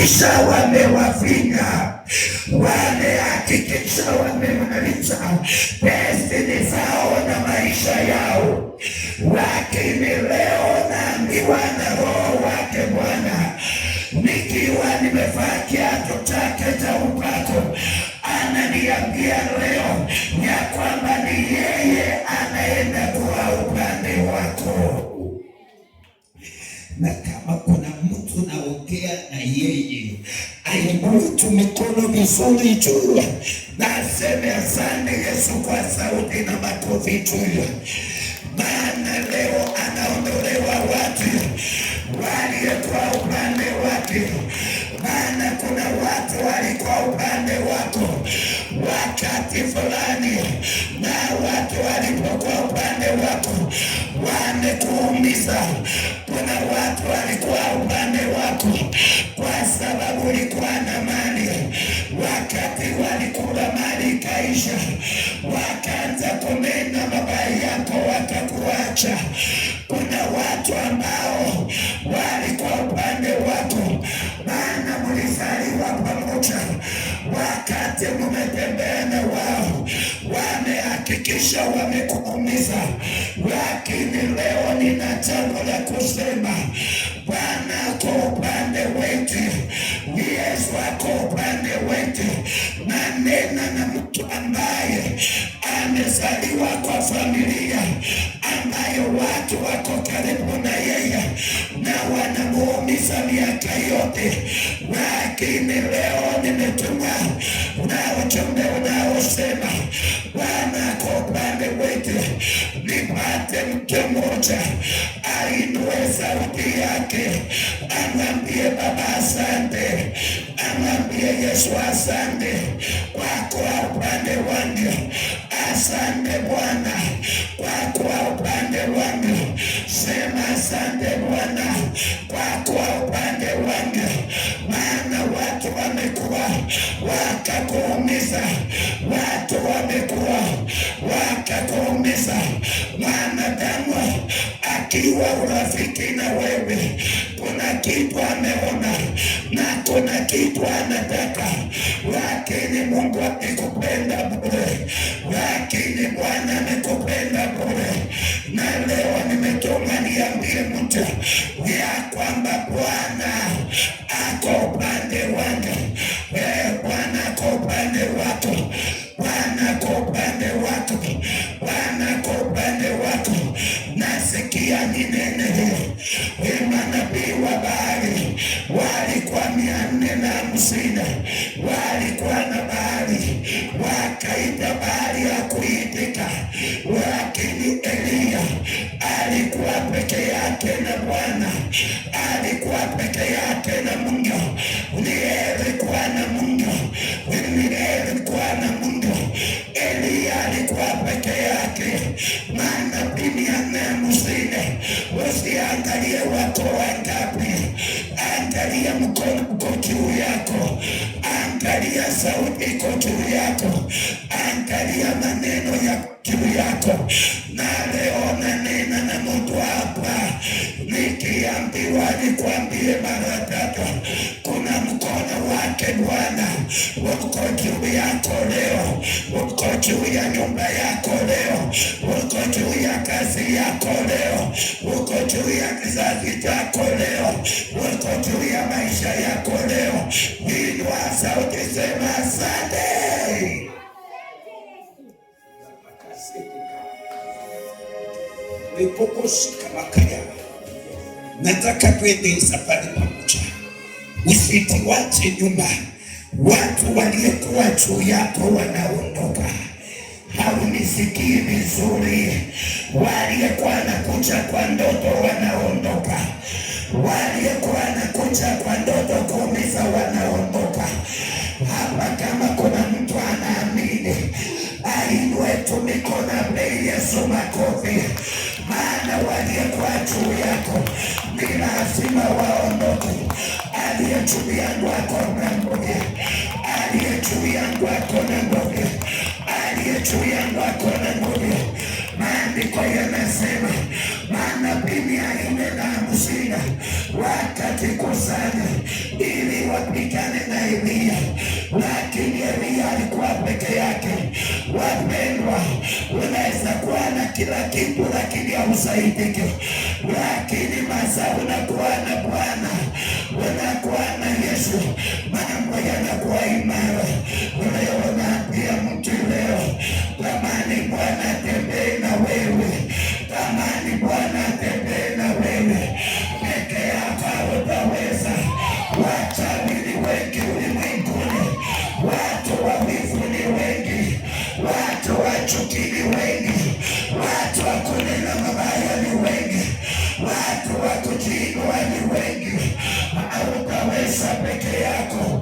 hakikisha wamewafinya, wamehakikisha wamemaliza destiny zao na maisha yao. Lakini leo naambiwa na Roho wake Bwana, nikiwa nimevaa kiatu chake cha upako, ananiambia leo ya kwamba ni yeye anaenda kwa upande wako. Na kama kuna mtu naongea na yeye, ainue tu mikono vizuri juu na aseme asante Yesu kwa sauti na makofi juu. Maana leo anaondolewa watu waliyekuwa upande wake. Maana kuna watu walikuwa upande wako wakati fulani, na watu walipokuwa upande wako wamekuumiza. Kuna watu walikuwa upande wako kwa sababu ulikuwa na mali, wakati walikula mali ikaisha, wakaanza kunena mabaya yako, wakakuacha. Kuna watu ambao walikuwa upande wako, maana mlizaliwa pamoja, wakati mmetembea na wao wamehakikisha wamekuumiza. Lakini leo nina jambo la kusema. Bwana ako upande wetu, Yesu ako upande wetu. Na nena na mtu ambaye amezaliwa kwa familia ambayo watu wako karibu na yeye na wanamuumiza miaka yote. Lakini leo nimetuma na ujumbe unaosema Bwana ako upande wetu. Nipate mtu mmoja ainue sauti yake, amwambie Baba asante, amwambie Yesu asante kwa upande wangu. Asante Bwana kwa upande wangu. Sema asante Bwana kwa upande wangu. Maana watu wamekuwa wakakuumiza, watu wamekuwa wakakuumiza. Mwanadamu akiwa urafiki na wewe, kuna kitu ameona na kuna kitu anataka, lakini Mungu amekupenda bure, lakini Bwana amekupenda bure. Na leo nimetuma niambie mtu ya kwamba Bwana ako upande wangu. Bwana ako upande wako, Bwana ako upande wako, Bwana ako upande wako. Nasikia ninene manabii wa Baali walikuwa 450, walikuwa na Baali, wakaita Baali hakuitika. Lakini Eliya alikuwa peke yake na Bwana, alikuwa peke yake na Mungu. Ni heri kuwa na Mungu, ni heri kuwa na Mungu. Eliya alikuwa peke yake, maana dunia na msine. Usiangalie watu wangapi, angalia mkono uko juu yako, angalia sauti iko juu yako, angalia maneno ya juu yako. Na leo nanena na mtu hapa, nikiambiwa nikwambie mara tatu, kuna mkono wake Bwana uko juu yako leo, uko juu ya nyumba yako leo, uko juu ya kazi yako leo, uko juu ya kizazi chako leo, uko juu ya maisha yako leo. Inua sauti, sema asante. Nipokoshika makaya, nataka twende safari pamoja. Usitiwache nyuma. Watu waliokuwa juu yako wanaondoka. Haunisikii vizuri. Waliokuwa wanakuja kwa ndoto wanaondoka. Waliokuwa wanakuja kwa ndoto kuumiza wanaondoka. Hapa kama kuna mtu anaamini, ainue tu mikono, ape Yesu makofi. Maana waliokuwa juu yako ni lazima waondoke. Aliye juu yangu ako na nguvu, aliye juu yangu ako na nguvu, aliye juu yangu ako na nguvu. Maandiko yanasema, maana 450 wakajikusanya ili wapigane na Elia, lakini Elia alikuwa peke yake. Wapendwa, unaweza kuwa na kila kitu lakini hausaidiki, lakini mazao unakuwa na Bwana, unakuwa na Yesu, mambo yanakuwa imara. Unaambia mtu leo, tamani Bwana atembee na wewe, tamani Bwana atembee na wewe. Peke yako hutaweza. Wachawi ni wengi ulimwenguni, watu wavivu ni wengi, watu wachuki ni wengi, watu wa kunena mabaya ni wengi, watu wa kujiinua ni wengi. Hautaweza peke yako.